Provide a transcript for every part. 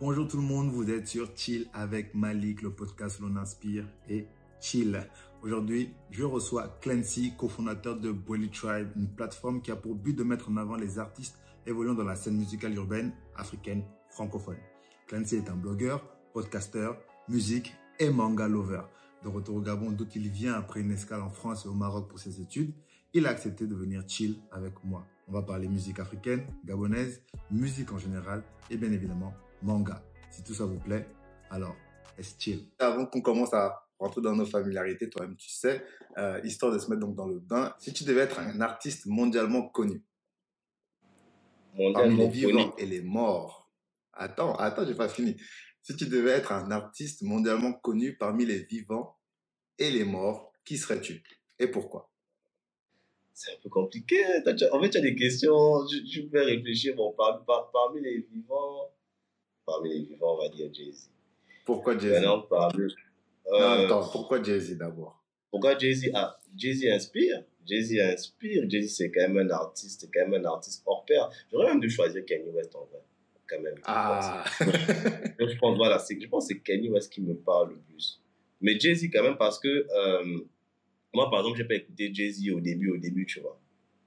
Bonjour tout le monde, vous êtes sur Chill avec Malik, le podcast l'on inspire et chill. Aujourd'hui, je reçois Clancy, cofondateur de Boeli Tribe, une plateforme qui a pour but de mettre en avant les artistes évoluant dans la scène musicale urbaine africaine francophone. Clancy est un blogueur, podcasteur, musique et manga lover. De retour au Gabon, d'où il vient après une escale en France et au Maroc pour ses études, il a accepté de venir chill avec moi. On va parler musique africaine, gabonaise, musique en général et bien évidemment manga. Si tout ça vous plaît, alors let's chill. Avant qu'on commence à rentrer dans nos familiarités, toi-même tu sais, histoire de se mettre donc dans le bain, si tu devais être un artiste mondialement connu, parmi les Mondialement connu. vivants et les morts, attends, j'ai pas fini. Si tu devais être un artiste mondialement connu parmi les vivants et les morts, qui serais-tu et pourquoi? C'est un peu compliqué. En fait, tu as des questions. Je vais réfléchir. Bon, parmi les vivants, on va dire Jay-Z. Pourquoi Jay-Z? Maintenant, Non, attends, pourquoi Jay-Z d'abord? pourquoi Jay-Z? Ah, Jay-Z inspire. Jay-Z inspire. Jay-Z, c'est quand même un artiste, hors pair. J'aurais même dû choisir Kanye West en vrai. Quand même. Ah, Donc, je pense, voilà, je pense que c'est Kanye West qui me parle le plus. Mais Jay-Z, quand même, parce que moi, par exemple, j'ai pas écouté Jay-Z au début, tu vois.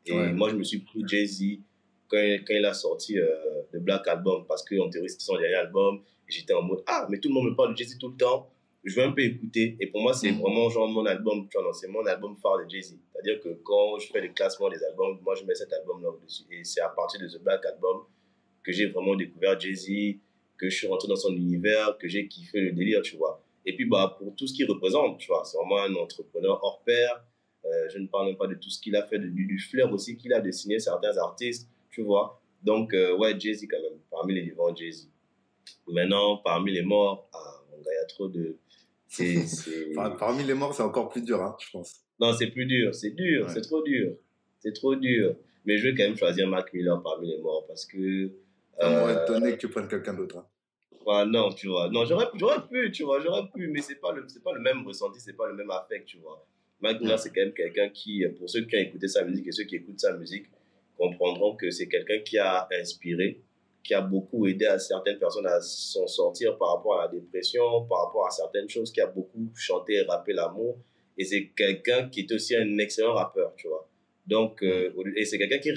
Et ouais. moi, je me suis pris Jay-Z quand il a sorti le Black Album, parce qu'en théorie, c'était son dernier album. Et j'étais en mode, ah, mais tout le monde me parle de Jay-Z tout le temps. Je vais un peu écouter. Et pour moi, c'est vraiment genre mon album, tu vois, non, c'est mon album phare de Jay-Z. C'est-à-dire que quand je fais les classements des albums, moi, je mets cet album-là au-dessus. Et c'est à partir de The Black Album que j'ai vraiment découvert Jay-Z, que je suis rentré dans son univers, que j'ai kiffé le délire, tu vois. Et puis, bah, pour tout ce qu'il représente, tu vois, c'est vraiment un entrepreneur hors pair. Je ne parle même pas de tout ce qu'il a fait, du flair aussi qu'il a de signer certains artistes, tu vois. Donc, ouais, Jay-Z quand même, parmi les vivants, Jay-Z. Maintenant, parmi les morts, mon gars, il y a trop de... Parmi les morts, c'est encore plus dur, hein, je pense. Non, c'est plus dur, c'est dur, Ouais. c'est trop dur. C'est trop dur. Mais je vais quand même choisir Mac Miller parmi les morts parce que... Ça m'aurait étonné que tu prennes quelqu'un d'autre. Hein. Ouais, non, tu vois. Non, j'aurais pu, tu vois, j'aurais pu, mais c'est pas le même ressenti, c'est pas le même affect, tu vois. Mac Miller, c'est quand même quelqu'un qui, pour ceux qui ont écouté sa musique et ceux qui écoutent sa musique, comprendront que c'est quelqu'un qui a inspiré, qui a beaucoup aidé à certaines personnes à s'en sortir par rapport à la dépression, par rapport à certaines choses, qui a beaucoup chanté et rappé l'amour. Et c'est quelqu'un qui est aussi un excellent rappeur, tu vois. Donc, et c'est quelqu'un qui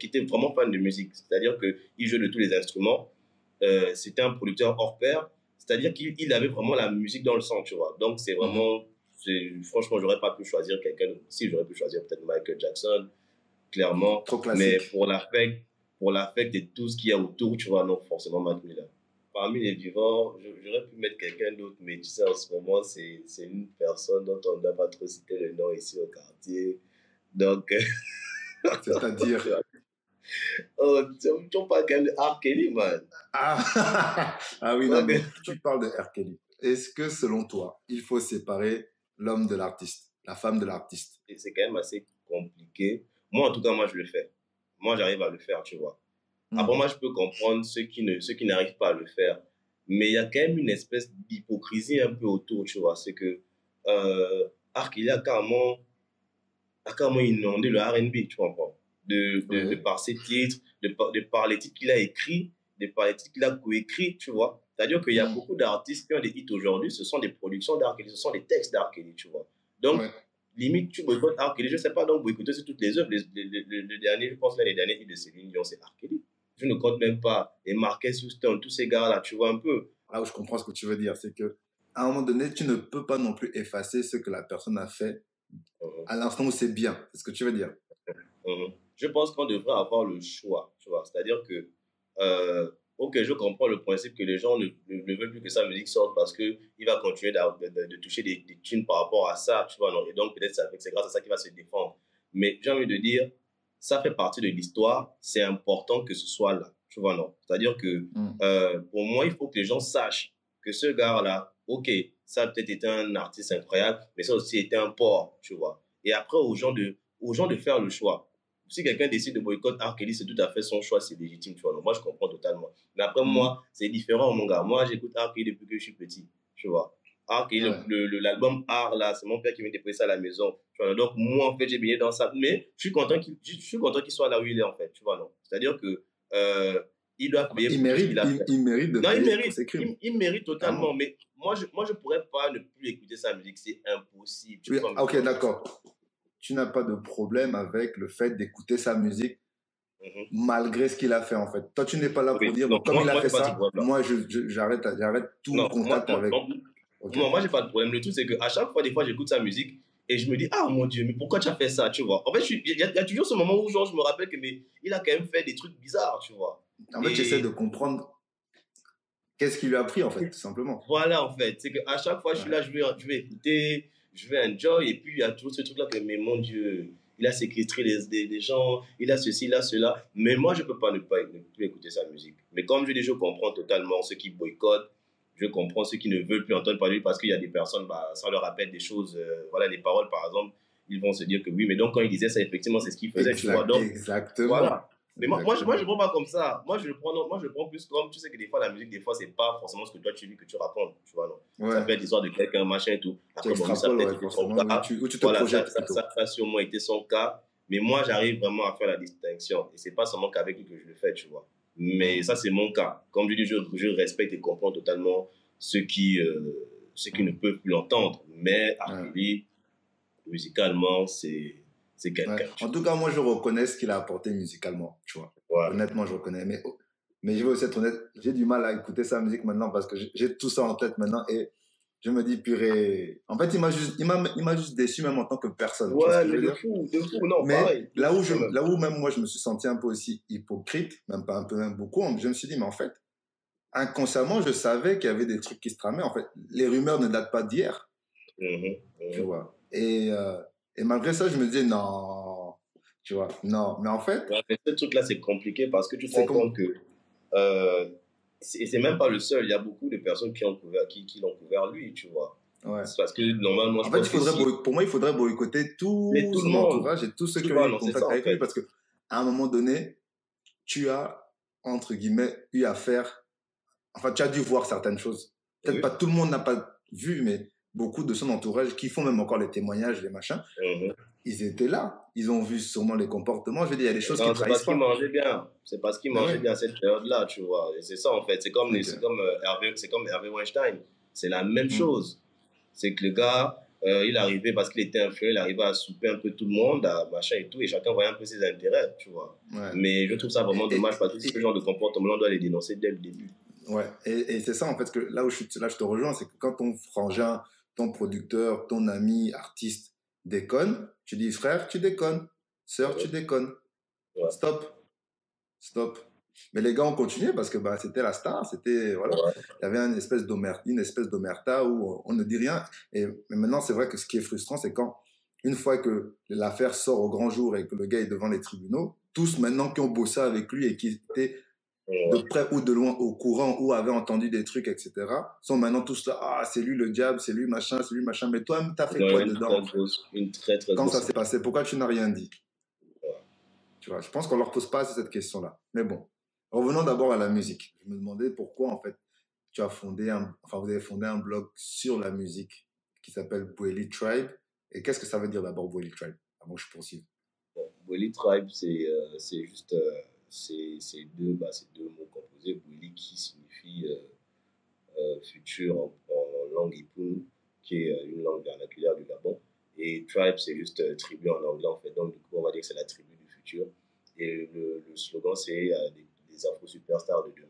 était vraiment fan de musique. C'est-à-dire qu'il joue de tous les instruments. C'était un producteur hors pair, c'est-à-dire qu'il avait vraiment la musique dans le sang, tu vois. Donc, c'est vraiment, franchement, j'aurais pas pu choisir quelqu'un, si j'aurais pu choisir peut-être Michael Jackson, clairement, Trop classique. mais pour l'affect et tout ce qu'il y a autour, tu vois, non, forcément Mac Miller. Parmi les vivants, j'aurais pu mettre quelqu'un d'autre, mais tu sais, en ce moment, c'est une personne dont on ne doit pas trop citer le nom ici au quartier. Donc, C'est-à-dire... oh, tu parles quand même de R. Kelly, man. Ah, ah oui, non, mais tu parles de R. Kelly. Est-ce que, selon toi, il faut séparer l'homme de l'artiste, la femme de l'artiste? C'est quand même assez compliqué. Moi, en tout cas, moi, je le fais. Moi, j'arrive à le faire, tu vois. Après, moi, je peux comprendre ceux qui n'arrivent pas à le faire. Mais il y a quand même une espèce d'hypocrisie un peu autour, tu vois. C'est que R. Kelly a carrément inondé le R&B, tu comprends. De par ses titres, de par les titres qu'il a écrits, de par les titres qu'il a coécrits, tu vois. C'est-à-dire qu'il y a beaucoup d'artistes qui ont des hits aujourd'hui, ce sont des productions d'R. Kelly, ce sont des textes d'R. Kelly, tu vois. Donc, limite, tu boycottes R. Kelly, je ne sais pas, donc boycotter c'est toutes les œuvres. Le dernier, je pense, les derniers hits de Céline Dion, c'est R. Kelly. Je ne compte même pas les Marquez Houston, tous ces gars-là, tu vois un peu. Là où je comprends ce que tu veux dire, c'est que à un moment donné, tu ne peux pas non plus effacer ce que la personne a fait à l'instant où c'est bien. C'est ce que tu veux dire. Je pense qu'on devrait avoir le choix, tu vois. C'est-à-dire que, ok, je comprends le principe que les gens ne veulent plus que sa musique sorte parce qu'il va continuer de toucher des thunes par rapport à ça, tu vois. Non? Et donc, peut-être c'est grâce à ça qu'il va se défendre. Mais j'ai envie de dire, ça fait partie de l'histoire, c'est important que ce soit là, tu vois, non? C'est-à-dire que, pour moi, il faut que les gens sachent que ce gars-là, ok, ça a peut-être été un artiste incroyable, mais ça aussi été un porc, tu vois. Et après, aux gens de faire le choix. Si quelqu'un décide de boycotter R. Kelly, c'est tout à fait son choix, c'est légitime, tu vois. Donc, moi, je comprends totalement. Mais après, moi, c'est différent, mon gars. Moi, j'écoute R. Kelly depuis que je suis petit, tu vois. R. Kelly, l'album R, là, c'est mon père qui m'a déposé ça à la maison. Tu vois. Donc, moi, en fait, j'ai baigné dans ça. Mais je suis content qu'il soit là où il est, en fait, tu vois, non. C'est-à-dire que ils doivent payer Il pour tout ce mérite, qu'il a fait. il mérite de Non, payer pour ses crimes. il mérite totalement, Clairement. mais moi, je pourrais pas ne plus écouter sa musique, c'est impossible. Tu Oui, peux pas me ok, dire. d'accord. Tu n'as pas de problème avec le fait d'écouter sa musique Mhm. malgré ce qu'il a fait, en fait. Toi, tu n'es pas là pour Oui, dire, non, bon, comme il a moi fait j'ai pas ce ça, problème-là. moi, j'arrête tout Non, contact avec. Ok. moi, j'ai pas de problème. Le truc, c'est qu'à chaque fois, des fois, j'écoute sa musique et je me dis, ah mon Dieu, mais pourquoi tu as fait ça, tu vois? En fait, il y a toujours ce moment où, genre, je me rappelle que mais, il a quand même fait des trucs bizarres, tu vois. En fait, j'essaie Et de comprendre qu'est-ce qui lui a pris, en fait, tout simplement. voilà, en fait, c'est qu'à chaque fois, je suis Ouais. là, je vais écouter, je vais enjoy, et puis il y a toujours ce truc-là que, mais mon Dieu, il a séquestré des gens, il a ceci, il a cela. Mais moi, je peux pas ne plus écouter sa musique. Mais comme je dis, je comprends totalement ceux qui boycottent, je comprends ceux qui ne veulent plus entendre parler parce qu'il y a des personnes, bah, ça leur rappelle des choses, voilà, les paroles, par exemple, ils vont se dire que oui, mais donc quand il disait ça, effectivement, c'est ce qu'il faisait, tu vois. Donc, Exactement. voilà. Mais moi, je le prends pas comme ça. Moi, je le prends plus comme, tu sais que des fois, la musique, des fois, c'est pas forcément ce que toi, tu dis que tu racontes, tu vois, non. Ça Ouais. peut être l'histoire de quelqu'un, machin et tout. Tu Après, bon, lui, ça extrapoles, peut être ouais, été son forcément, cas. ou tu te Voilà, projettes plutôt. ça a sûrement été son cas. Mais moi, j'arrive vraiment à faire la distinction. Et c'est pas seulement qu'avec lui que je le fais, tu vois. Mais ça, c'est mon cas. Comme je dis, je respecte et comprends totalement ceux qui ne peuvent plus l'entendre. Mais Ouais. Arkeli, musicalement, c'est Ouais. quelqu'un. En tout cas, moi, je reconnais ce qu'il a apporté musicalement, tu vois. Voilà. Honnêtement, je reconnais. Mais je vais aussi être honnête, j'ai du mal à écouter sa musique maintenant parce que j'ai tout ça en tête maintenant et je me dis, purée. En fait, il m'a juste déçu même en tant que personne. Tu vois ce Ouais, que je mais veux dire? de fou, non, Mais pareil. De fou, quand même. là où même moi, je me suis senti un peu aussi hypocrite, même pas un peu, même beaucoup, je me suis dit, mais en fait, inconsciemment, je savais qu'il y avait des trucs qui se tramaient. En fait, les rumeurs ne datent pas d'hier, tu vois. Et malgré ça, je me disais, non, tu vois, non. Mais en fait, Ouais, mais ce truc-là, c'est compliqué parce que tu te c'est rends comme, compte que euh, c'est même pas le seul. Il y a beaucoup de personnes qui l'ont couvert lui, tu vois. ouais. C'est parce que normalement, En je fait, pense que si. pour moi, il faudrait boycotter Mais tout tout le son monde, entourage et tous ceux tu qui ont vois, eu non, c'est ça contact en avec lui fait. parce que à un moment donné, tu as, entre guillemets, eu affaire, enfin, tu as dû voir certaines choses. Peut-être Oui. pas tout le monde n'a pas vu, mais beaucoup de son entourage qui font même encore les témoignages, les machins, Mhm. ils étaient là. Ils ont vu sûrement les comportements. Je veux dire, il y a des choses qui Non, c'est parce trahissent qu'il pas. mangeait bien. C'est parce qu'il Mais mangeait ouais. bien à cette période-là, tu vois. Et c'est ça en fait. Ok. C'est comme Hervé Weinstein. C'est la même Hmm. chose. C'est que le gars, il arrivait parce qu'il était influent, il arrivait à souper un peu tout le monde, à machin et tout, et chacun voyait un peu ses intérêts, tu vois. Ouais. Mais je trouve ça vraiment Et, dommage parce que ce et, genre de comportement, on doit les dénoncer dès le début. ouais. Et c'est ça, en fait, que là, je te rejoins, c'est que quand ton frangin, ton producteur, ton ami, artiste déconne, tu dis, frère, tu déconnes. Sœur, tu Mhm. déconnes. Ouais. Stop. Stop. Mais les gars ont continué parce que bah, c'était la star, c'était, voilà. Ouais. Il y avait une espèce d'omerta où on ne dit rien. Mais maintenant, c'est vrai que ce qui est frustrant, c'est quand, une fois que l'affaire sort au grand jour et que le gars est devant les tribunaux, tous maintenant qui ont bossé avec lui et qui étaient de Ouais. près ou de loin au courant ou avaient entendu des trucs, etc., sont maintenant tous là, ah, c'est lui le diable, c'est lui machin. Mais toi, t'as fait Ils ont quoi eu dedans, en fait? une très très Quand ça grosse. s'est passé, pourquoi tu n'as rien dit? Ouais. Tu vois, je pense qu'on leur pose pas assez cette question-là. Mais bon, revenons d'abord à la musique. Je me demandais pourquoi, en fait, vous avez fondé un blog sur la musique qui s'appelle Bweli Tribe. Et qu'est-ce que ça veut dire d'abord Bweli Tribe? Avant que je poursuive. Bon, Bully Tribe, c'est juste c'est deux mots composés. Bully qui signifie futur en langue ipoun, qui est une langue vernaculaire du Gabon. Et tribe, c'est juste tribu en anglais, en fait. Donc, du coup, on va dire que c'est la tribu du futur. Et le slogan, c'est des afro-superstars de demain.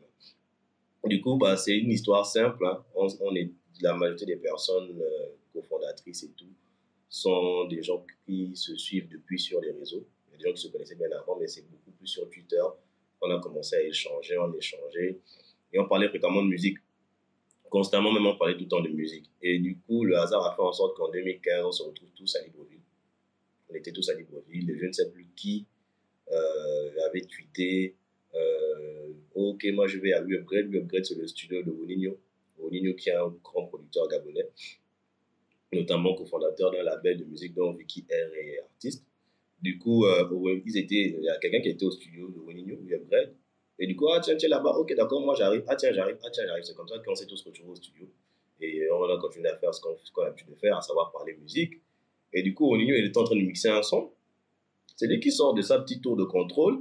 Du coup, bah, c'est une histoire simple. Hein. On est, la majorité des personnes cofondatrices et tout sont des gens qui se suivent depuis sur les réseaux. Il y a des gens qui se connaissaient bien avant, mais c'est beaucoup plus sur Twitter qu'on a commencé à échanger, on échangeait. Et on parlait fréquemment de musique constamment, même on parlait tout le temps de musique. Et du coup, le hasard a fait en sorte qu'en 2015, on se retrouve tous à Libreville. On était tous à Libreville. Je ne sais plus qui avait tweeté ok, moi je vais à Upgrade. Upgrade, c'est le studio de Woninho. Woninho, qui est un grand producteur gabonais, notamment cofondateur d'un label de musique dont Vicky R est artiste. Du coup, il y a quelqu'un qui était au studio de Woninho, Upgrade. Et du coup, ah tiens, là-bas, ok, d'accord, moi j'arrive, ah tiens, j'arrive, ah tiens, j'arrive. C'est comme ça qu'on s'est tous retrouvés au studio. Et on a continué à faire ce qu'on a l'habitude de faire, à savoir parler musique. Et du coup, Woninho, il était en train de mixer un son. C'est lui qui sort de sa petite tour de contrôle.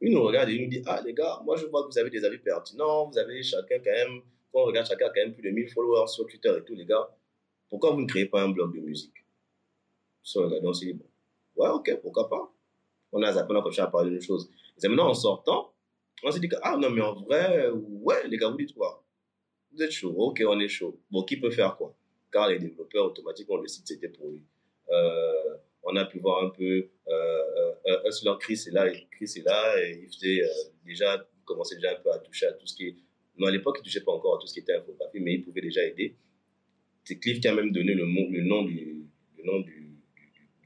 Il nous regarde et il nous dit, ah les gars, moi je vois que vous avez des avis pertinents, vous avez chacun quand même, quand on regarde chacun a quand même plus de 1000 followers sur Twitter et tout les gars, pourquoi vous ne créez pas un blog de musique? Sur le regardant, on s'est dit, bon, ouais ok, pourquoi pas. On a zappé, on a continué à parler d'une chose. Et c'est maintenant en sortant, on s'est dit que, ah non mais en vrai, ouais les gars, vous dites quoi? Vous êtes chaud, ok on est chaud. Bon, qui peut faire quoi? Car les développeurs automatiquement, le site c'était pour lui. On a pu voir un peu Hustler Chris est là et il faisait déjà, il commençait déjà un peu à toucher à tout ce qui est. Non, à l'époque, il ne touchait pas encore à tout ce qui était infographie, mais il pouvait déjà aider. C'est Cliff qui a même donné le nom du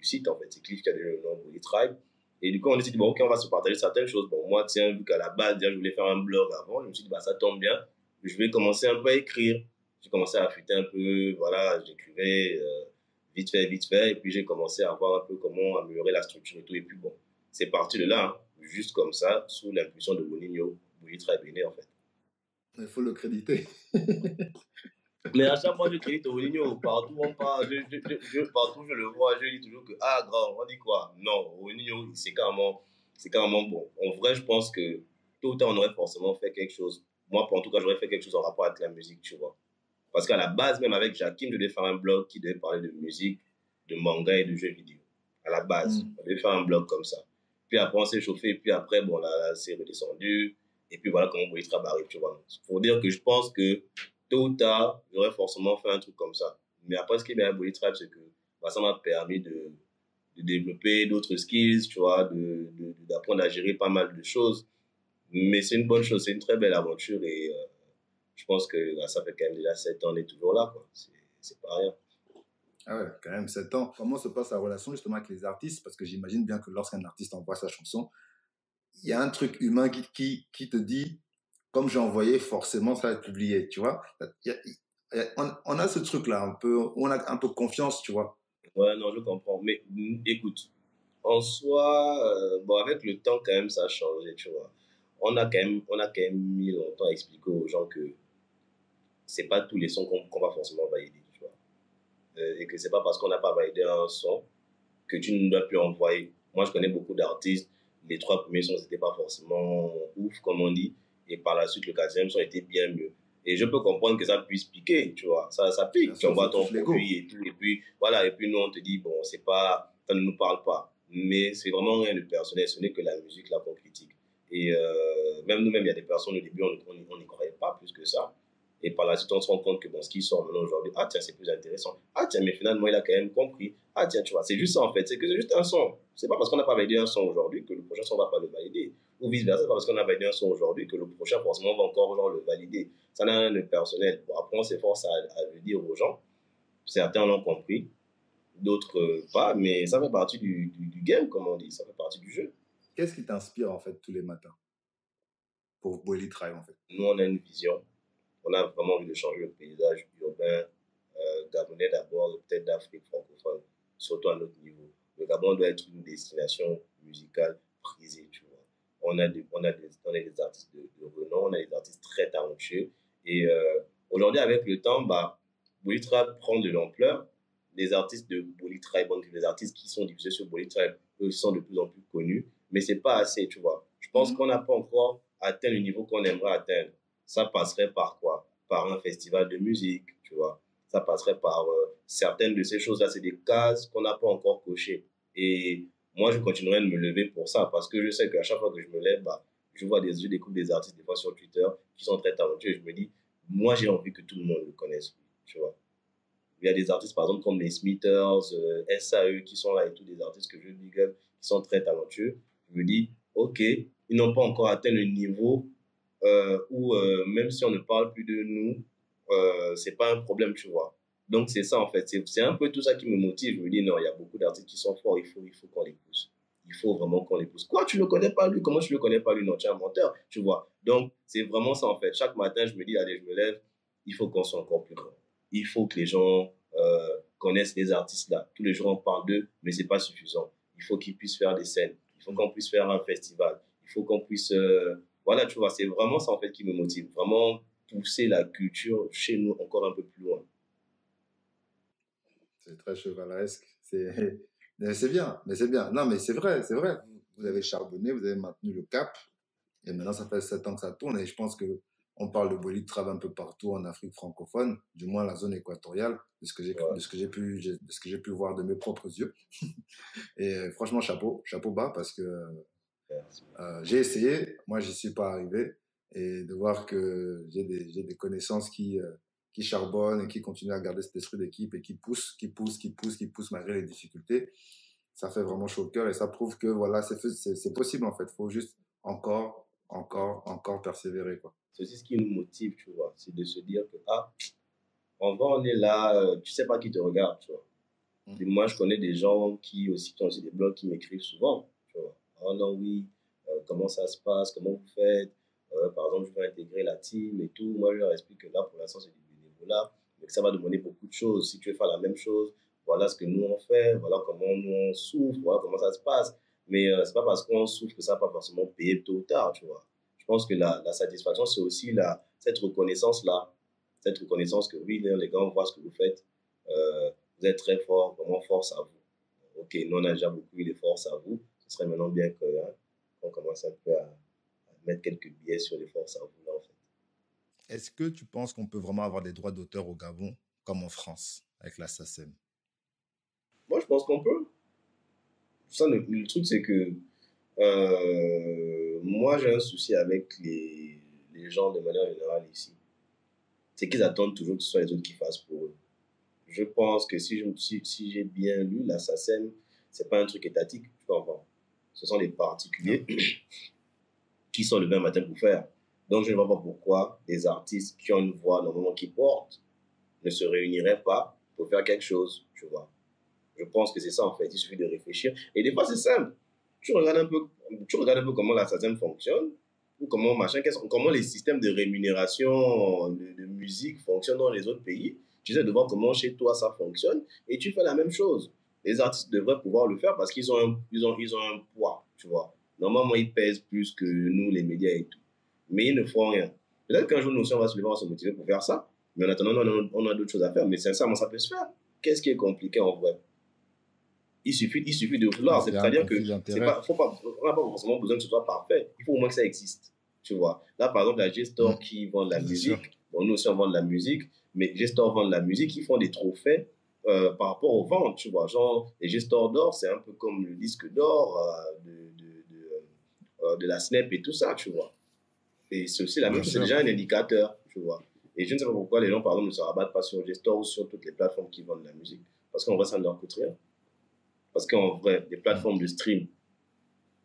site, en fait. C'est Cliff qui a donné le nom Bully Tribe. Et du coup, on s'est dit, bon, ok, on va se partager certaines choses. Bon, moi, tiens, vu qu'à la base, déjà, je voulais faire un blog avant, je me suis dit, bah, ça tombe bien. Je vais commencer un peu à écrire. J'ai commencé à affûter un peu, voilà, j'écrivais vite fait, et puis j'ai commencé à voir un peu comment améliorer la structure et tout. Et puis bon, c'est parti de là, hein, juste comme ça, sous l'impulsion de Boninho, Bully Tribe est né, en fait. Il faut le créditer. Mais à chaque fois, je crédite Ronaldinho. Partout on parle, partout je le vois, je dis toujours que, ah, grand, on dit quoi? Non, Ronaldinho, c'est carrément bon. En vrai, je pense que tôt ou tard, on aurait forcément fait quelque chose. Moi, en tout cas, j'aurais fait quelque chose en rapport avec la musique, tu vois. Parce qu'à la base, même avec Jakim, je devais faire un blog qui devait parler de musique, de manga et de jeux vidéo. À la base, on devait faire un blog comme ça. Puis après, on s'est chauffé, puis après, bon, là c'est redescendu. Et puis voilà comment Boïtra arrive, tu vois. Pour dire que je pense que tôt ou tard, j'aurais forcément fait un truc comme ça. Mais après, ce qui est bien à Bully Tribe, c'est que bah, ça m'a permis de développer d'autres skills, tu vois, d'apprendre à gérer pas mal de choses. Mais c'est une bonne chose, c'est une très belle aventure et je pense que bah, ça fait quand même déjà 7 ans, on est toujours là, quoi. C'est pas rien. Ah ouais, quand même 7 ans. Comment se passe la relation justement avec les artistes? Parce que j'imagine bien que lorsqu'un artiste envoie sa chanson, il y a un truc humain qui te dit, comme j'ai envoyé, forcément ça va être publié, tu vois. On a ce truc-là, un peu, on a un peu confiance, tu vois. Ouais, non, je comprends. Mais écoute, en soi, bon, avec le temps, quand même, ça a changé, tu vois. On a quand même mis longtemps à expliquer aux gens que c'est pas tous les sons qu'on va forcément valider, tu vois. Et que c'est pas parce qu'on n'a pas validé un son que tu ne dois plus envoyer. Moi, je connais beaucoup d'artistes. Les 3 premiers sons n'étaient pas forcément ouf, comme on dit. Et par la suite, le 4e son était bien mieux. Et je peux comprendre que ça puisse piquer, tu vois. Ça Bien pique. Tu sûr, ça envoies ton touche l'ego. produit et tout. Et puis, voilà. Et puis, nous, on te dit, bon, c'est pas, ça ne nous parle pas. Mais c'est vraiment rien de personnel. Ce n'est que la musique, là, qu'on critique. Et même nous-mêmes, il y a des personnes, au début, on n'y croyait pas plus que ça. Et par la suite, on se rend compte que bon, ce qui sort maintenant aujourd'hui, ah tiens, c'est plus intéressant. Ah tiens, mais finalement, il a quand même compris. Ah tiens, tu vois, c'est juste ça en fait. C'est que c'est juste un son. C'est pas parce qu'on n'a pas validé un son aujourd'hui que le prochain son ne va pas le valider. Ou vice versa, c'est pas parce qu'on a validé un son aujourd'hui que le prochain, forcément, va encore genre, le valider. Ça n'a rien de personnel. Bon, après, on s'efforce à le dire aux gens. Certains l'ont compris, d'autres pas, mais ça fait partie du game, comme on dit. Ça fait partie du jeu. Qu'est-ce qui t'inspire en fait tous les matins pour Bully Tribe en fait? Nous, on a une vision. On a vraiment envie de changer le paysage urbain gabonais d'abord et peut-être d'Afrique francophone, surtout à notre niveau. Le Gabon doit être une destination musicale prisée, tu vois. On a des artistes de renom, on a des artistes très talentueux. Et aujourd'hui, avec le temps, bah, Bully Tribe prend de l'ampleur. Les artistes de Bully Tribe, donc les artistes qui sont diffusés sur Bully Tribe, eux, sont de plus en plus connus. Mais c'est pas assez, tu vois. Je pense qu'on n'a pas encore atteint le niveau qu'on aimerait atteindre. Ça passerait par quoi? Par un festival de musique, tu vois. Ça passerait par certaines de ces choses-là. C'est des cases qu'on n'a pas encore cochées. Et moi, je continuerai de me lever pour ça parce que je sais qu'à chaque fois que je me lève, bah, je découvre des artistes des fois sur Twitter qui sont très talentueux et je me dis, moi, j'ai envie que tout le monde le connaisse, tu vois. Il y a des artistes, par exemple, comme les Smithers, SAE, qui sont là et tous des artistes que je big up, qui sont très talentueux. Je me dis, OK, ils n'ont pas encore atteint le niveau où même si on ne parle plus de nous, c'est pas un problème, tu vois. Donc c'est ça en fait, c'est un peu tout ça qui me motive. Je me dis non, il y a beaucoup d'artistes qui sont forts, il faut qu'on les pousse. Il faut vraiment qu'on les pousse. Quoi, tu ne le connais pas lui? Comment tu ne le connais pas lui? Non, tu es un menteur, tu vois. Donc c'est vraiment ça en fait. Chaque matin, je me dis, allez, je me lève, il faut qu'on soit encore plus grand. Il faut que les gens connaissent les artistes là. Tous les jours on parle d'eux, mais c'est pas suffisant. Il faut qu'ils puissent faire des scènes. Il faut qu'on puisse faire un festival. Il faut qu'on puisse voilà, tu vois, c'est vraiment ça en fait qui me motive. Vraiment pousser la culture chez nous encore un peu plus loin. C'est très chevaleresque. C'est bien, mais c'est bien. Non, mais c'est vrai, c'est vrai. vous avez charbonné, vous avez maintenu le cap. Et maintenant, ça fait 7 ans que ça tourne. Et je pense qu'on parle de Bolide Trave un peu partout en Afrique francophone, du moins la zone équatoriale, Ouais. de ce que j'ai pu voir de mes propres yeux. Et franchement, chapeau bas, parce que Merci. j'ai essayé, moi, j'y suis pas arrivé. Et de voir que j'ai des connaissances qui charbonnent et qui continuent à garder cet esprit d'équipe et qui poussent malgré les difficultés, ça fait vraiment chaud au cœur et ça prouve que voilà, c'est possible en fait. Il faut juste encore persévérer, quoi. C'est aussi ce qui nous motive, tu vois. C'est de se dire que, ah, en vrai, on est là, tu sais pas qui te regarde, tu vois. Et moi, je connais des gens qui ont aussi des blogs qui m'écrivent souvent, tu vois. Oh non, oui, comment ça se passe, comment vous faites. Par exemple, je veux intégrer la team et tout. Moi, je leur explique que là, pour l'instant, c'est du bénévolat, mais que ça va demander beaucoup de choses. Si tu veux faire la même chose, voilà ce que nous on fait, voilà comment nous on souffre, voilà comment ça se passe. Mais c'est pas parce qu'on souffre que ça va pas forcément payer tôt ou tard, tu vois. Je pense que la satisfaction, c'est aussi cette reconnaissance-là. Cette reconnaissance que oui, les gars, on voit ce que vous faites. Vous êtes très fort, vraiment force à vous. Ok, nous on a déjà beaucoup eu de force à vous. Ce serait maintenant bien qu'on commence un peu à mettre quelques billets sur les forces à vous là en fait. Est-ce que tu penses qu'on peut vraiment avoir des droits d'auteur au Gabon, comme en France, avec la SACEM? Moi je pense qu'on peut. Ça, le truc c'est que moi j'ai un souci avec les gens de manière générale ici. C'est qu'ils attendent toujours que ce soit les autres qui fassent pour eux. Je pense que si j'ai bien lu, la SACEM, c'est pas un truc étatique, tu comprends. Ce sont des Non. particuliers qui sont levés un matin pour faire. Donc, je ne vois pas pourquoi des artistes qui ont une voix normalement qui porte ne se réuniraient pas pour faire quelque chose, tu vois. Je pense que c'est ça en fait, il suffit de réfléchir. Et des fois, c'est simple. Tu regardes un peu comment la SACEM fonctionne, ou comment, comment les systèmes de rémunération de musique fonctionnent dans les autres pays. Tu essaies de voir comment chez toi ça fonctionne, et tu fais la même chose. Les artistes devraient pouvoir le faire parce qu'ils ils ont un poids, tu vois. Normalement, ils pèsent plus que nous, les médias et tout. Mais ils ne font rien. Peut-être qu'un jour, nous aussi, on va se lever, on va se motiver pour faire ça. Mais en attendant, on a d'autres choses à faire. Mais sincèrement, ça peut se faire. Qu'est-ce qui est compliqué en vrai? Il suffit de Mais vouloir. s'il y a un C'est-à-dire que conflit c'est d'intérêts. pas, faut pas, on n'a pas forcément besoin que ce soit parfait. Il faut au moins que ça existe. Tu vois. Là, par exemple, la G-Store qui vend de la Bien sûr. musique. Bon, nous aussi, on vend de la musique. Mais G-Store vend de la musique. Ils font des trophées par rapport aux ventes. Tu vois. Genre, les G-Store d'or, c'est un peu comme le disque d'or de la Snap et tout ça. Tu vois. Et c'est aussi la même Bien chose. C'est sûr. déjà un indicateur. Tu vois. Et je ne sais pas pourquoi les gens, par exemple, ne se rabattent pas sur G-Store ou sur toutes les plateformes qui vendent de la musique. Parce qu'en vrai, ça ne leur coûte rien. Parce qu'en vrai, les plateformes de stream,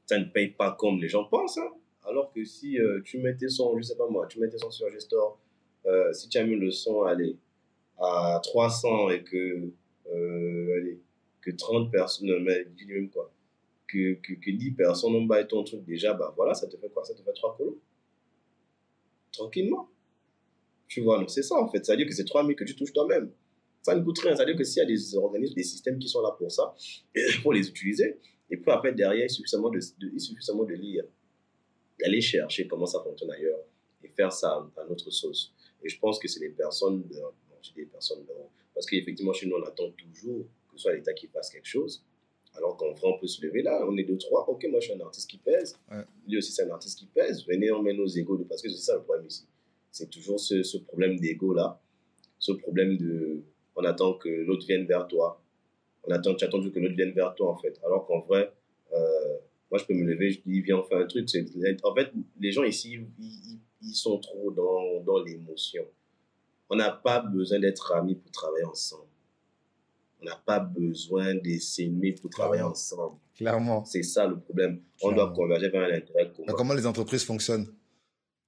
ça ne paye pas comme les gens pensent. Hein. Alors que si tu mets tes sons, je sais pas moi, tu mets tes sons sur Gestor, si tu as mis le son allez, à 300 et allez, que 30 personnes, mais dis même quoi, que 10 personnes ont baillé ton truc déjà, bah voilà, ça te fait quoi? Ça te fait 3 colos. Tranquillement. Tu vois, donc c'est ça en fait. C'est-à-dire que c'est 3 000 que tu touches toi-même. Ça ne coûte rien. C'est-à-dire que s'il y a des organismes, des systèmes qui sont là pour ça, il faut les utiliser. Et puis après, derrière, il suffit seulement de lire, d'aller chercher comment ça fonctionne ailleurs et faire ça à notre sauce. Et je pense que c'est les personnes des personnes de, parce qu'effectivement, chez nous, on attend toujours que ce soit l'État qui fasse quelque chose. Alors qu'en vrai, on peut se lever là, on est deux, trois. Ok, moi je suis un artiste qui pèse. Ouais. Lui aussi, c'est un artiste qui pèse. Venez, on met nos égos. Parce que c'est ça le problème ici. C'est toujours ce problème d'ego là. Ce problème de. On attend que l'autre vienne vers toi. Tu attends que l'autre vienne vers toi en fait. Alors qu'en vrai, moi je peux me lever, je dis viens on fait un truc. En fait, les gens ici, ils sont trop dans l'émotion. On n'a pas besoin d'être amis pour travailler ensemble. On n'a pas besoin de s'aimer pour travailler Clairement. ensemble. Clairement. C'est ça le problème. On doit Clairement. converger vers un intérêt Mais commun. comment les entreprises fonctionnent?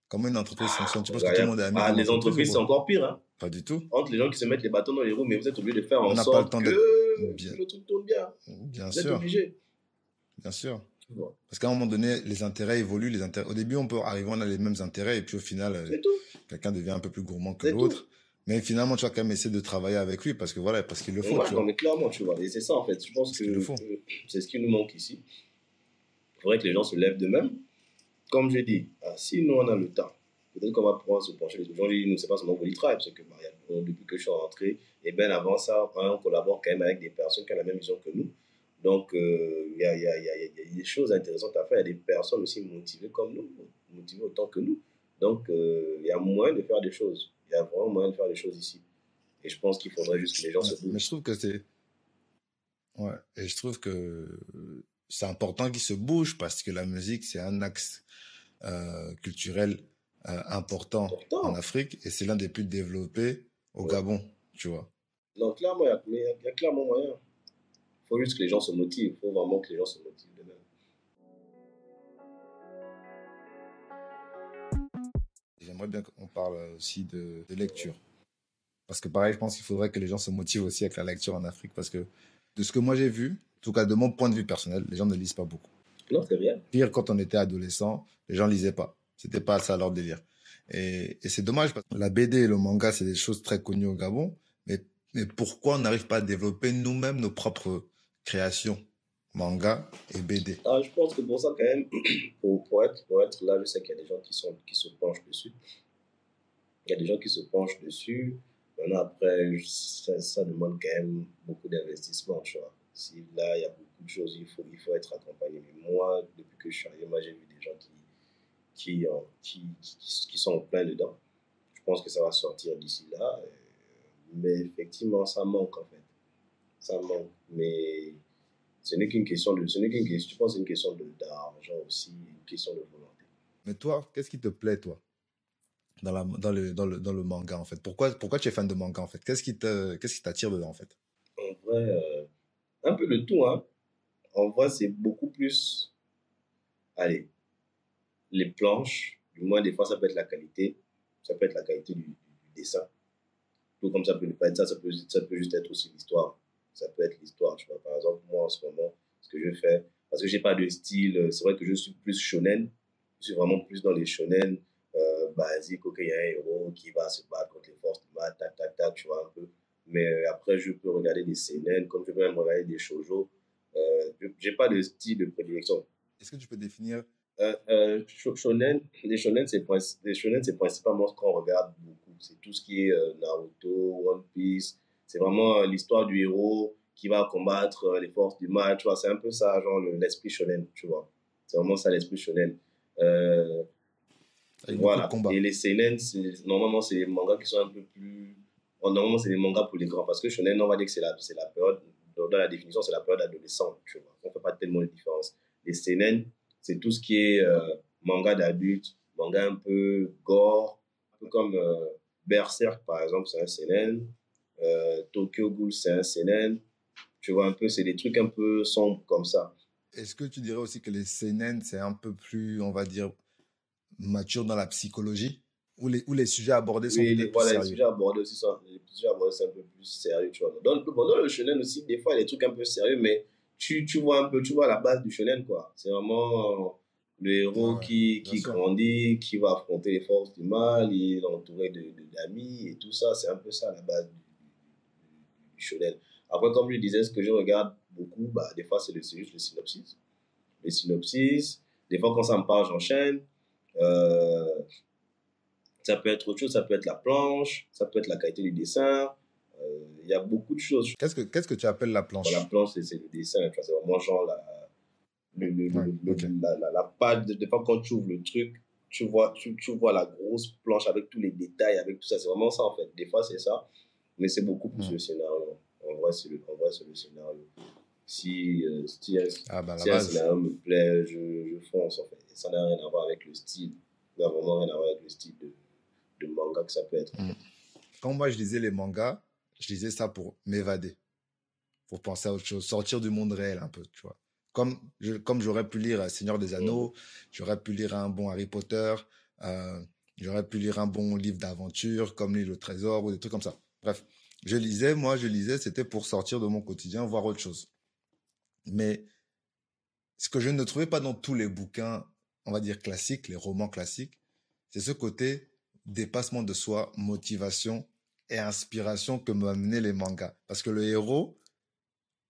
Comment une entreprise fonctionne? Tu penses que tout le monde est ami dans Les l'entreprise ou entreprises, c'est quoi? encore pire. Hein. Pas du tout. Entre les gens qui se mettent les bâtons dans les roues, mais vous êtes obligé de faire On en n'a pas le sorte temps que d'être bien. le truc tourne bien. Bien Vous êtes sûr. obligé. Bien sûr. Bon. Parce qu'à un moment donné, les intérêts évoluent. Au début, on peut arriver, on a les mêmes intérêts, et puis au final, quelqu'un devient un peu plus gourmand que l'autre. Mais finalement, tu vas quand même essayer de travailler avec lui parce que voilà, parce qu'il le faut. Ouais, non, mais clairement, tu vois. Et c'est ça, en fait. Je pense que c'est ce qui nous manque ici. Il faudrait que les gens se lèvent d'eux-mêmes. Comme je dis, si nous, on a le temps, peut-être qu'on va pouvoir se pencher les gens. Nous, c'est pas seulement Holy Tribe, c'est que depuis que je suis rentré, et bien avant ça, on collabore quand même avec des personnes qui ont la même vision que nous. Donc, il des choses intéressantes à faire. Il y a des personnes aussi motivées comme nous, motivées autant que nous. Donc, il y a moyen de faire des choses. Il y a vraiment moyen de faire des choses ici. Et je pense qu'il faudrait juste que les gens Ouais, se mais je bougent. trouve que ouais, et je trouve que c'est important qu'ils se bougent parce que la musique, c'est un axe culturel important en Pourtant, Afrique et c'est l'un des plus développés au ouais. Gabon, tu vois. Donc, clairement, il y a clairement moyen. Il faut juste que les gens se motivent. Il faut vraiment que les gens se motivent de même. J'aimerais bien qu'on parle aussi de lecture. Parce que pareil, je pense qu'il faudrait que les gens se motivent aussi avec la lecture en Afrique. Parce que de ce que moi j'ai vu, en tout cas de mon point de vue personnel, les gens ne lisent pas beaucoup. Non, c'est bien. Pire, quand on était adolescent, les gens lisaient pas. C'était pas ça leur délire. Et c'est dommage parce que la BD et le manga, c'est des choses très connues au Gabon. Mais, mais pourquoi on n'arrive pas à développer nous-mêmes nos propres créations, manga et BD? Ah, je pense que pour ça, quand même, pour être là, je sais qu'il y a des gens qui se penchent dessus. Il y a des gens qui se penchent dessus. Maintenant, après, ça demande quand même beaucoup d'investissement, tu vois. Si là, il y a beaucoup de choses, il faut être accompagné. Mais moi, depuis que je suis arrivé, moi, j'ai vu des gens qui sont en plein dedans. Je pense que ça va sortir d'ici là. Mais effectivement, ça manque, en fait. Ça manque. Mais ce n'est qu'une question, je pense que c'est une question d'argent aussi, une question de volonté. Mais toi, qu'est-ce qui te plaît, toi, dans le manga, en fait? Pourquoi tu es fan de manga, en fait? Qu'est-ce qui t'attire dedans, en fait? En vrai, un peu de tout, hein. En vrai, c'est beaucoup plus, allez, les planches, du moins des fois ça peut être la qualité, ça peut être la qualité du dessin. Tout comme ça peut ne pas être ça, ça peut juste être aussi l'histoire. Ça peut être l'histoire, tu vois. Par exemple, moi en ce moment, ce que je fais, parce que j'ai pas de style, c'est vrai que je suis plus shonen, je suis vraiment plus dans les shonen basiques, ok, il y a un héros qui va se battre contre les forces du mal, tac, tac, tac, tu vois un peu. Mais après, je peux regarder des seinen, comme je peux même regarder des shoujo. J'ai pas de style de prédilection. Est-ce que tu peux définir... Les shonen, c'est principalement ce qu'on regarde beaucoup. C'est tout ce qui est Naruto, One Piece. C'est vraiment l'histoire du héros qui va combattre les forces du mal. Tu vois, c'est un peu ça, genre l'esprit shonen, tu vois. C'est vraiment ça l'esprit shonen. Euh, avec beaucoup de voilà. Et combats? les seinen, normalement, c'est les mangas qui sont un peu plus. Normalement, c'est les mangas pour les grands. Parce que shonen, on va dire que c'est la période, dans la définition, c'est la période adolescente, tu vois. On ne fait pas tellement de différence. Les seinen, c'est tout ce qui est manga d'adultes, manga un peu gore, un peu comme Berserk, par exemple, c'est un seinen. Tokyo Ghoul, c'est un seinen. Tu vois, un peu, c'est des trucs un peu sombres comme ça. Est-ce que tu dirais aussi que les seinen, c'est un peu plus, on va dire, mature dans la psychologie, où les sujets abordés sont Oui, peut-être plus voilà, les sérieux? sujets abordés aussi sont, les sujets abordés, c'est un peu plus sérieux, tu vois. Dans le shonen aussi, des fois, il y a des trucs un peu sérieux, mais tu vois un peu, tu vois la base du shonen, quoi. C'est vraiment le Ouais, héros ouais, bien qui sûr. grandit, qui va affronter les forces du mal, il est entouré d'amis et tout ça. C'est un peu ça la base du shonen. Après, comme je disais, ce que je regarde beaucoup, bah, des fois, c'est juste le synopsis. Les synopsis, des fois, quand ça me parle, j'enchaîne. Euh, Ça peut être autre chose, ça peut être la planche, ça peut être la qualité du dessin. Il y a beaucoup de choses. Qu'est-ce que tu appelles la Bon, la planche? planche, c'est le dessin, tu vois, c'est vraiment genre Ouais, ok. la page. Des fois, quand tu ouvres le truc, tu vois la grosse planche avec tous les détails, avec tout ça. C'est vraiment ça, en fait. Des fois, c'est ça, mais c'est beaucoup plus Hmm. le scénario. En vrai, c'est le scénario. Ah, bah, la Si un base. scénario me plaît, je fonce, en fait. Et ça n'a rien à voir avec le style. Ça n'a vraiment rien à voir avec le style de manga que ça peut être, en Hmm. fait. Quand moi, je lisais les mangas, je lisais ça pour m'évader, pour penser à autre chose, sortir du monde réel un peu, tu vois. Comme j'aurais pu lire Seigneur des Mhm. Anneaux, j'aurais pu lire un bon Harry Potter, euh, j'aurais pu lire un bon livre d'aventure, comme L'île au trésor, ou des trucs comme ça. Bref, je lisais, c'était pour sortir de mon quotidien, voir autre chose. Mais ce que je ne trouvais pas dans tous les bouquins, on va dire classiques, les romans classiques, c'est ce côté dépassement de soi, motivation et inspiration que m'ont amené les mangas. Parce que le héros,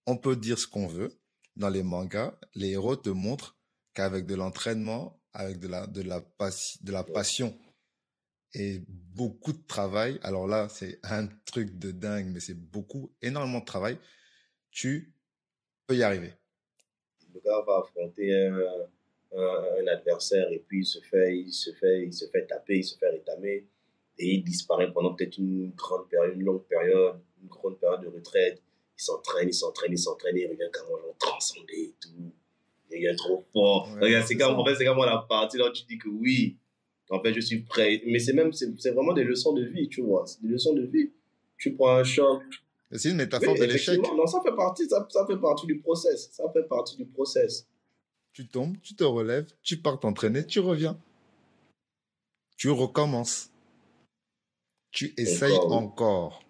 on peut dire ce qu'on veut. Dans les mangas, les héros te montrent qu'avec de l'entraînement, avec de la Ouais. passion et beaucoup de travail, alors là, c'est un truc de dingue, mais c'est beaucoup, énormément de travail, tu peux y arriver. Le gars va affronter un adversaire et puis il se fait taper, il se fait rétamer et il disparaît pendant peut-être une longue période, une grande période de retraite. Il s'entraîne, il revient comme genre transcendé et tout. Il devient trop fort. Ouais, Regarde, c'est ça. en fait, c'est comme la partie là où tu dis que oui, en fait, je suis prêt. Mais c'est vraiment des leçons de vie, tu vois. C'est des leçons de vie. Tu prends un choc. C'est une Oui, métaphore de l'échec. effectivement. Non, ça fait partie du process. Ça fait partie du process. Tu tombes, tu te relèves, tu pars t'entraîner, tu reviens. Tu recommences. Tu essayes Encore, oui. encore.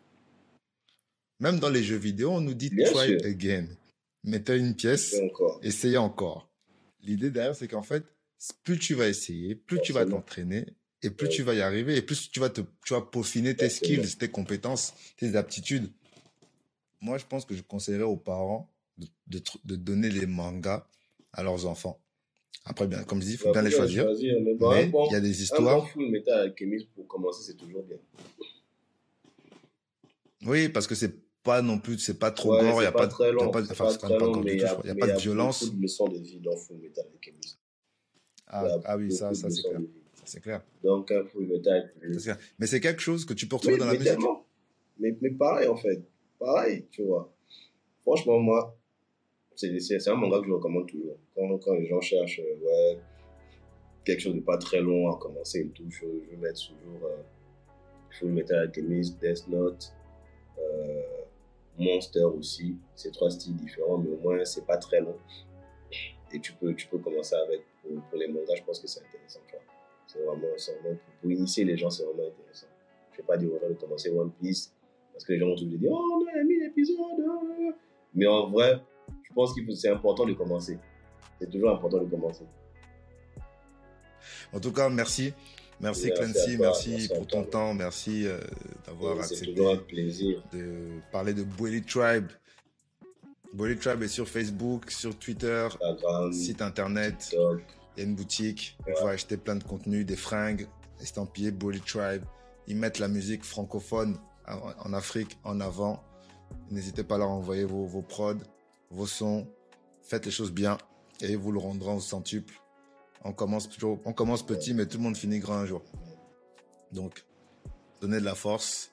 Même dans les jeux vidéo, on nous dit Bien try sûr. again. Mettez une pièce, Encore. essayez encore. L'idée derrière, c'est qu'en fait, plus tu vas essayer, plus tu vas Forcément. t'entraîner, et plus Oui, tu vas y arriver, et plus tu vas peaufiner tes forcément. skills, tes compétences, tes aptitudes. Moi, je pense que je conseillerais aux parents de donner les mangas à leurs enfants. Après, bien, comme je dis, il faut Il bien faut les bien choisir. choisir. Mais bon, Mais il y a des un bon histoires. Full Metal Alchemist pour commencer, c'est toujours bien. Oui, parce que c'est pas non plus, c'est pas trop Ouais, gore, il y c'est a pas pas, très y a long. pas, C'est enfin, pas c'est quand même très pas long, gore du tout, je crois. Il y a pas il y de a beaucoup violence. de leçons de vie dans Full Metal Alchemist. Il y Ah, a ah oui, ça beaucoup de c'est leçons clair. de vie. Ça, c'est clair. Donc, un Full Metal Ça, c'est Alchemist. clair. Mais c'est quelque chose que tu peux retrouver Oui, dans la mais musique. tellement. Mais pareil, en fait. Pareil, tu vois. Franchement, moi, c'est un manga que je recommande toujours. Quand les gens cherchent ouais, quelque chose de pas très long à commencer et tout, je vais mettre toujours Full Metal Alchemist, Death Note, euh, Monster aussi. C'est trois styles différents, mais au moins, c'est pas très long. Et tu peux commencer avec. Pour les mangas, je pense que c'est intéressant. C'est vraiment pour initier les gens, c'est vraiment intéressant. Je ne vais pas dire aux gens de commencer One Piece parce que les gens vont toujours dire oh non, il y a 1000 épisodes. Mais en vrai, je pense que c'est important de commencer. C'est toujours important de commencer. En tout cas, merci. Merci Merci à Clancy, toi, merci merci à pour toi. ton temps, merci d'avoir C'est toujours un accepté plaisir. de parler de Bully Tribe. Bully Tribe est sur Facebook, sur Twitter, Instagram, site internet, TikTok. il y a une boutique, vous Ouais. pouvez acheter plein de contenus, des fringues, estampillés Bully Tribe. Ils mettent la musique francophone en Afrique en avant. N'hésitez pas à leur envoyer vos prods, vos sons. Faites les choses bien et vous le rendrez au centuple. On commence petit, mais tout le monde finit grand un jour. Donc, donnez de la force.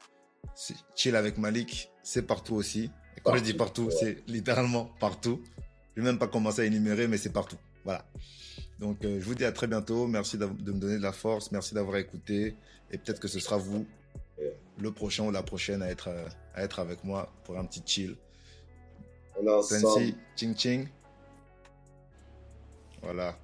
Chill avec Malik, c'est partout aussi. Et quand je dis partout, Ouais. c'est littéralement partout. Je vais même pas commencer à énumérer, mais c'est partout. Voilà. Donc, je vous dis à très bientôt. Merci de me donner de la force. Merci d'avoir écouté. Et peut-être que ce sera vous, le prochain ou la prochaine, à être avec moi pour un petit chill. On est ensemble. Clancy, ching ching. Voilà.